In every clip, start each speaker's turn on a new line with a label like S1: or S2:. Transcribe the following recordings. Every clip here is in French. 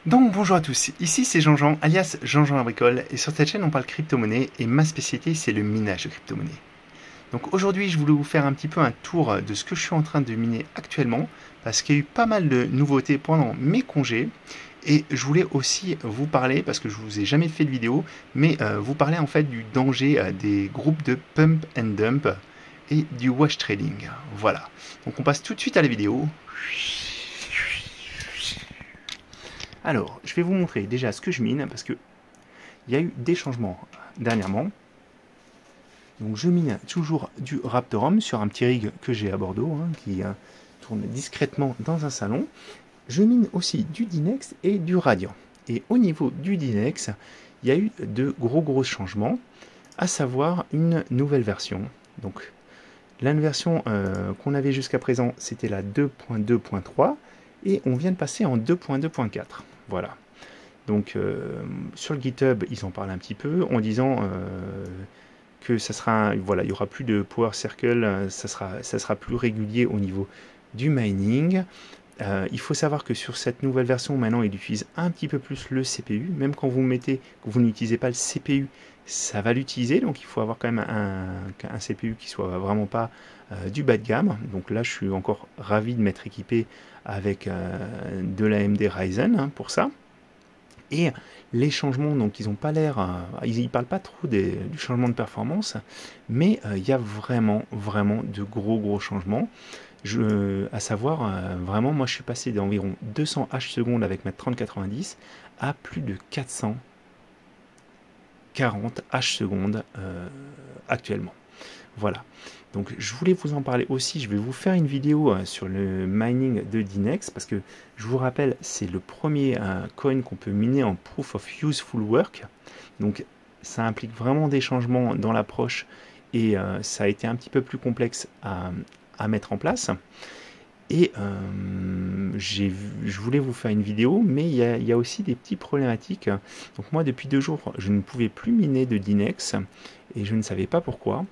S1: Donc bonjour à tous, ici c'est Jean-Jean alias Jean-Jean Agricole et sur cette chaîne on parle crypto-monnaie et ma spécialité c'est le minage de crypto-monnaie. Donc aujourd'hui je voulais vous faire un petit peu un tour de ce que je suis en train de miner actuellement parce qu'il y a eu pas mal de nouveautés pendant mes congés et je voulais aussi vous parler, parce que je vous ai jamais fait de vidéo, mais vous parler en fait du danger des groupes de pump and dump et du wash trading. Voilà, donc on passe tout de suite à la vidéo. Alors, je vais vous montrer déjà ce que je mine, parce que il y a eu des changements dernièrement. Donc je mine toujours du Raptorum sur un petit rig que j'ai à Bordeaux, qui tourne discrètement dans un salon. Je mine aussi du Dinex et du Radiant. Et au niveau du Dinex, il y a eu de gros changements, à savoir une nouvelle version. Donc la version qu'on avait jusqu'à présent, c'était la 2.2.3, et on vient de passer en 2.2.4. Voilà. Donc sur le GitHub, ils en parlent un petit peu en disant que ça sera, voilà, il y aura plus de Power Circle, ça sera plus régulier au niveau du mining. Il faut savoir que sur cette nouvelle version, maintenant, il utilise un petit peu plus le CPU. Même quand vous mettez, que vous n'utilisez pas le CPU, ça va l'utiliser. Donc il faut avoir quand même un CPU qui soit vraiment pas du bas de gamme. Donc là, je suis encore ravi de m'être équipé avec de l'AMD Ryzen pour ça. Et les changements, donc ils n'ont pas l'air, ils parlent pas trop du changement de performance, mais il y a vraiment de gros changements. À savoir, vraiment, moi je suis passé d'environ 200 H secondes avec ma 3090 à plus de 440 H secondes actuellement. Voilà. Donc je voulais vous en parler aussi, je vais vous faire une vidéo sur le mining de Dinex, parce que je vous rappelle, c'est le premier coin qu'on peut miner en Proof of Useful Work. Donc ça implique vraiment des changements dans l'approche et ça a été un petit peu plus complexe à mettre en place. Et je voulais vous faire une vidéo, mais il y a aussi des petites problématiques. Donc moi, depuis 2 jours, je ne pouvais plus miner de Dinex et je ne savais pas pourquoi.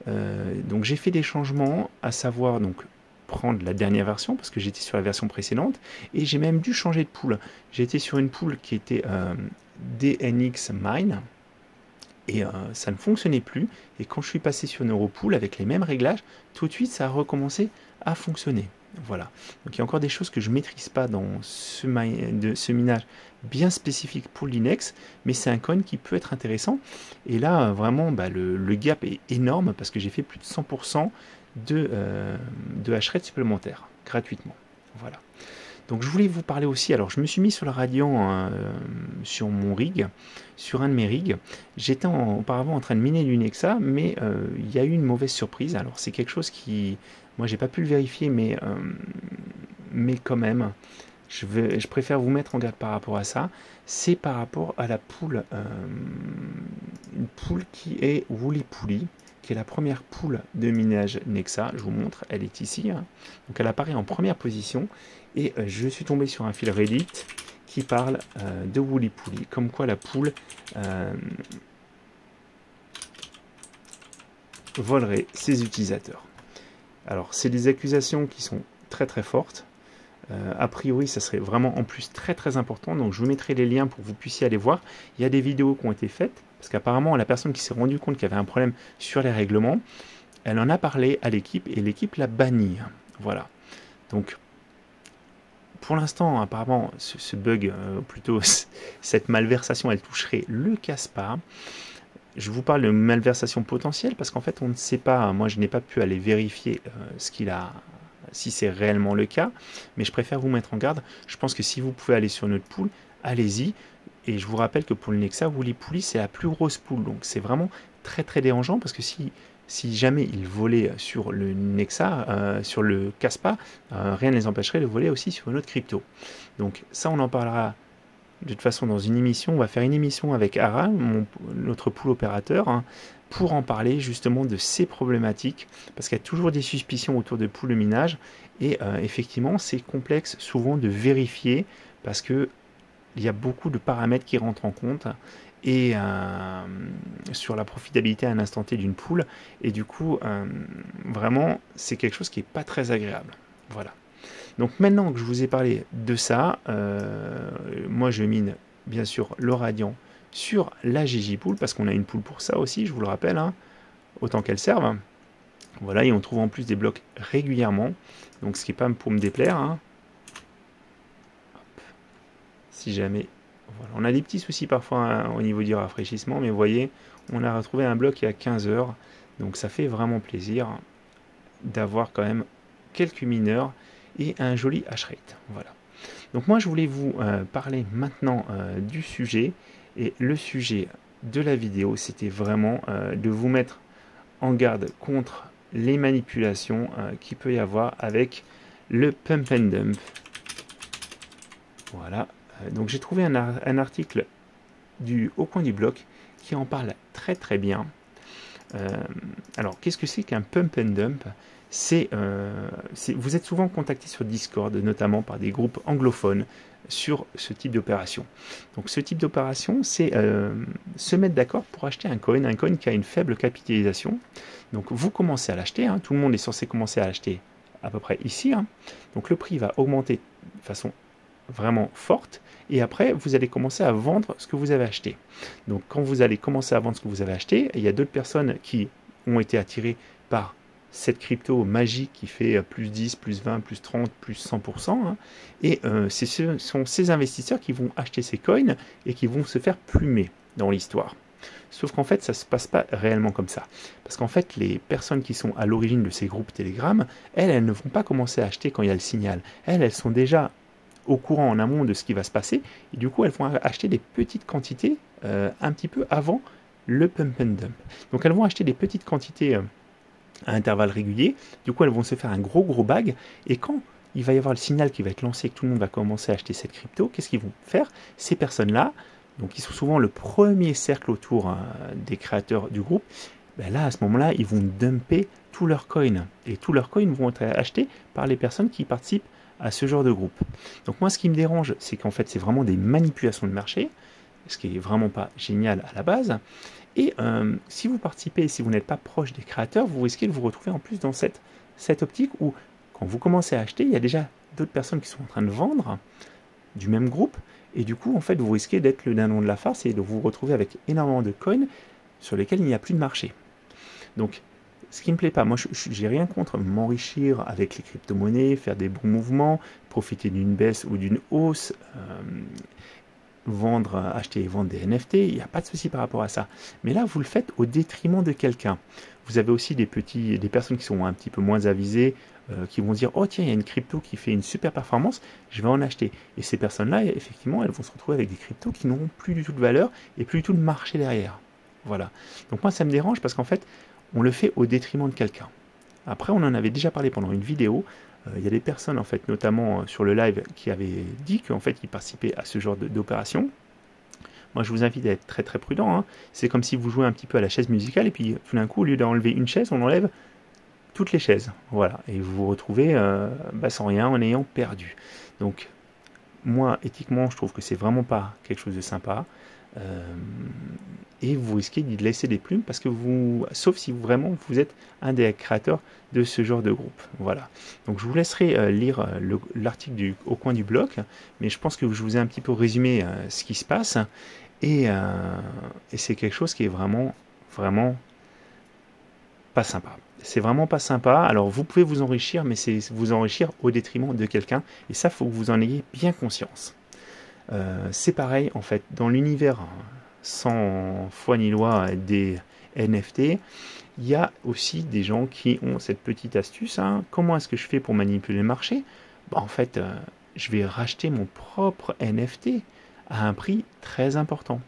S1: Donc j'ai fait des changements, à savoir donc prendre la dernière version parce que j'étais sur la version précédente, et j'ai même dû changer de pool. J'étais sur une pool qui était DNX Mine et ça ne fonctionnait plus, et quand je suis passé sur Neuropool avec les mêmes réglages, tout de suite ça a recommencé à fonctionner. Voilà, donc il y a encore des choses que je ne maîtrise pas dans ce minage bien spécifique pour Linux, mais c'est un coin qui peut être intéressant. Et là, vraiment, le gap est énorme parce que j'ai fait plus de 100% de hash-rate supplémentaire, gratuitement. Voilà. Donc je voulais vous parler aussi, alors je me suis mis sur le Radiant sur mon rig, sur un de mes rigs. J'étais auparavant en train de miner du Nexa, mais il y a eu une mauvaise surprise. Alors c'est quelque chose qui, moi j'ai pas pu le vérifier, mais quand même, je préfère vous mettre en garde par rapport à ça. C'est par rapport à la pool, une pool qui est Woolly Pooley, qui est la première pool de minage Nexa. Je vous montre, elle est ici. Donc elle apparaît en première position. Et je suis tombé sur un fil Reddit qui parle de Woolly Pooley, comme quoi la pool volerait ses utilisateurs. Alors, c'est des accusations qui sont très fortes. A priori, ça serait vraiment en plus très important. Donc, je vous mettrai les liens pour que vous puissiez aller voir. Il y a des vidéos qui ont été faites, parce qu'apparemment, la personne qui s'est rendue compte qu'il y avait un problème sur les règlements, elle en a parlé à l'équipe, et l'équipe l'a banni. Voilà. Donc, pour l'instant, apparemment, ce bug, plutôt cette malversation, elle toucherait le Caspar. Je vous parle de malversation potentielle parce qu'en fait, on ne sait pas. Moi, je n'ai pas pu aller vérifier si c'est réellement le cas, mais je préfère vous mettre en garde. Je pense que si vous pouvez aller sur notre pool, allez-y. Et je vous rappelle que pour le Nexa, Woolly Pooley, c'est la plus grosse pool. Donc, c'est vraiment très dérangeant parce que si jamais ils volaient sur le Nexa, sur le Caspar, rien ne les empêcherait de voler aussi sur une autre crypto. Donc ça, on en parlera de toute façon dans une émission. On va faire une émission avec Ara, notre pool opérateur, pour en parler justement de ces problématiques, parce qu'il y a toujours des suspicions autour de pool de minage, et effectivement, c'est complexe souvent de vérifier, parce que il y a beaucoup de paramètres qui rentrent en compte, et sur la profitabilité à un instant T d'une pool, et du coup vraiment c'est quelque chose qui n'est pas très agréable. Voilà. Donc maintenant que je vous ai parlé de ça, moi je mine bien sûr le Radiant sur la Gigipool, parce qu'on a une pool pour ça aussi, je vous le rappelle, hein, autant qu'elle serve. Voilà, et on trouve en plus des blocs régulièrement, donc ce qui n'est pas pour me déplaire. Hein. Si jamais... Voilà. On a des petits soucis parfois hein, au niveau du rafraîchissement, mais vous voyez, on a retrouvé un bloc il y a 15 heures, donc ça fait vraiment plaisir d'avoir quand même quelques mineurs et un joli hash rate. Voilà. Donc moi je voulais vous parler maintenant du sujet, et le sujet de la vidéo c'était vraiment de vous mettre en garde contre les manipulations qu'il peut y avoir avec le pump and dump. Voilà, donc j'ai trouvé un article au coin du bloc qui en parle très très bien. Alors qu'est-ce que c'est qu'un pump and dump? Vous êtes souvent contacté sur Discord, notamment par des groupes anglophones, sur ce type d'opération. Donc ce type d'opération, c'est se mettre d'accord pour acheter un coin qui a une faible capitalisation. Donc vous commencez à l'acheter, hein, tout le monde est censé commencer à l'acheter à peu près ici. Hein. Donc le prix va augmenter de façon vraiment forte, et après vous allez commencer à vendre ce que vous avez acheté. Donc quand vous allez commencer à vendre ce que vous avez acheté, il y a d'autres personnes qui ont été attirées par cette crypto magique qui fait plus 10, plus 20, plus 30, plus 100%, hein, et ce sont ces investisseurs qui vont acheter ces coins et qui vont se faire plumer dans l'histoire. Sauf qu'en fait, ça ne se passe pas réellement comme ça. Parce qu'en fait, les personnes qui sont à l'origine de ces groupes Telegram, elles ne vont pas commencer à acheter quand il y a le signal. Elles sont déjà au courant en amont de ce qui va se passer, et du coup elles vont acheter des petites quantités un petit peu avant le pump and dump. Donc elles vont acheter des petites quantités à intervalles réguliers, du coup elles vont se faire un gros bag, et quand il va y avoir le signal qui va être lancé, que tout le monde va commencer à acheter cette crypto, qu'est-ce qu'ils vont faire? Ces personnes-là, donc ils sont souvent le premier cercle autour des créateurs du groupe, ben là à ce moment-là ils vont dumper tous leurs coins, et tous leurs coins vont être achetés par les personnes qui participent à ce genre de groupe. Donc moi ce qui me dérange, c'est qu'en fait c'est vraiment des manipulations de marché, ce qui est vraiment pas génial à la base, et si vous participez, si vous n'êtes pas proche des créateurs, vous risquez de vous retrouver en plus dans cette optique où quand vous commencez à acheter, il y a déjà d'autres personnes qui sont en train de vendre du même groupe, et du coup en fait vous risquez d'être le dindon de la farce et de vous retrouver avec énormément de coins sur lesquels il n'y a plus de marché. Donc ce qui me plaît pas, moi j'ai rien contre m'enrichir avec les crypto-monnaies, faire des bons mouvements, profiter d'une baisse ou d'une hausse, acheter et vendre des NFT, il n'y a pas de souci par rapport à ça. Mais là, vous le faites au détriment de quelqu'un. Vous avez aussi des personnes qui sont un petit peu moins avisées, qui vont dire « Oh tiens, il y a une crypto qui fait une super performance, je vais en acheter. » Et ces personnes-là, effectivement, elles vont se retrouver avec des cryptos qui n'auront plus du tout de valeur et plus du tout de marché derrière. Voilà. Donc moi, ça me dérange parce qu'en fait, on le fait au détriment de quelqu'un. Après, on en avait déjà parlé pendant une vidéo. Il y a des personnes, en fait, notamment sur le live, qui avaient dit qu'en fait, ils participaient à ce genre d'opération. Moi, je vous invite à être très très prudent. Hein. C'est comme si vous jouez un petit peu à la chaise musicale et puis tout d'un coup, au lieu d'enlever une chaise, on enlève toutes les chaises. Voilà. Et vous vous retrouvez sans rien en ayant perdu. Donc, moi, éthiquement, je trouve que c'est vraiment pas quelque chose de sympa. Et vous risquez d'y laisser des plumes parce que sauf si vraiment vous êtes un des créateurs de ce genre de groupe. Voilà. Donc je vous laisserai lire l'article au coin du bloc, mais je pense que je vous ai un petit peu résumé ce qui se passe, et c'est quelque chose qui est vraiment pas sympa. C'est vraiment pas sympa. Alors vous pouvez vous enrichir, mais c'est vous enrichir au détriment de quelqu'un, et ça, faut que vous en ayez bien conscience. C'est pareil en fait dans l'univers sans foi ni loi des NFT, il y a aussi des gens qui ont cette petite astuce. Hein. Comment est-ce que je fais pour manipuler le marché? En fait, je vais racheter mon propre NFT à un prix très important.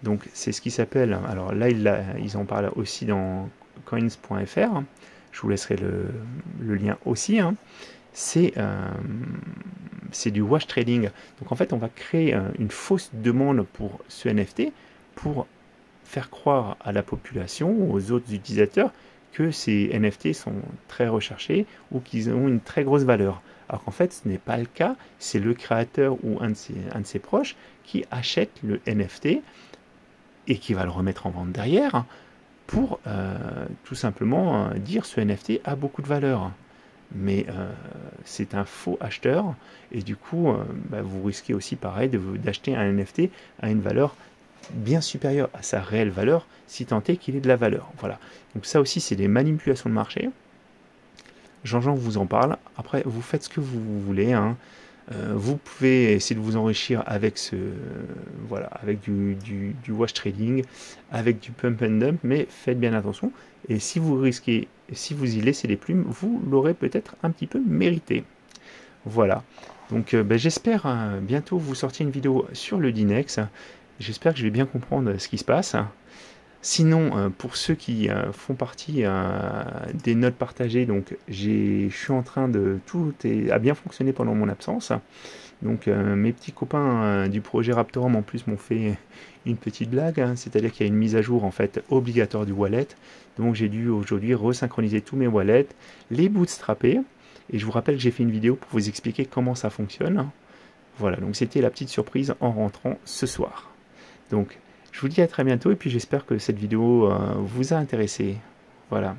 S1: Donc c'est ce qui s'appelle, alors là ils en parlent aussi dans coins.fr, je vous laisserai le lien aussi, hein. C'est du wash trading. Donc en fait on va créer une fausse demande pour ce NFT pour faire croire à la population, aux autres utilisateurs, que ces NFT sont très recherchés ou qu'ils ont une très grosse valeur. Alors qu'en fait ce n'est pas le cas, c'est le créateur ou un de ses proches qui achète le NFT et qui va le remettre en vente derrière pour tout simplement dire ce NFT a beaucoup de valeur. mais c'est un faux acheteur, et du coup, vous risquez aussi pareil d'acheter un NFT à une valeur bien supérieure à sa réelle valeur, si tant est qu'il ait de la valeur. Voilà. Donc ça aussi, c'est des manipulations de marché. Jean-Jean vous en parle. Après, vous faites ce que vous voulez, hein. Vous pouvez essayer de vous enrichir avec voilà, avec du wash trading, avec du pump and dump, mais faites bien attention. Et si vous risquez, si vous y laissez les plumes, vous l'aurez peut-être un petit peu mérité. Voilà. Donc j'espère bientôt vous sortir une vidéo sur le Dinex. J'espère que je vais bien comprendre ce qui se passe. Sinon, pour ceux qui font partie des notes partagées, donc je suis en train de a bien fonctionné pendant mon absence. Donc mes petits copains du projet Raptorum en plus m'ont fait une petite blague, hein, c'est-à-dire qu'il y a une mise à jour en fait obligatoire du wallet. Donc j'ai dû aujourd'hui resynchroniser tous mes wallets, les bootstrapper. Et je vous rappelle que j'ai fait une vidéo pour vous expliquer comment ça fonctionne. Voilà, donc c'était la petite surprise en rentrant ce soir. Donc je vous dis à très bientôt et puis j'espère que cette vidéo vous a intéressé. Voilà.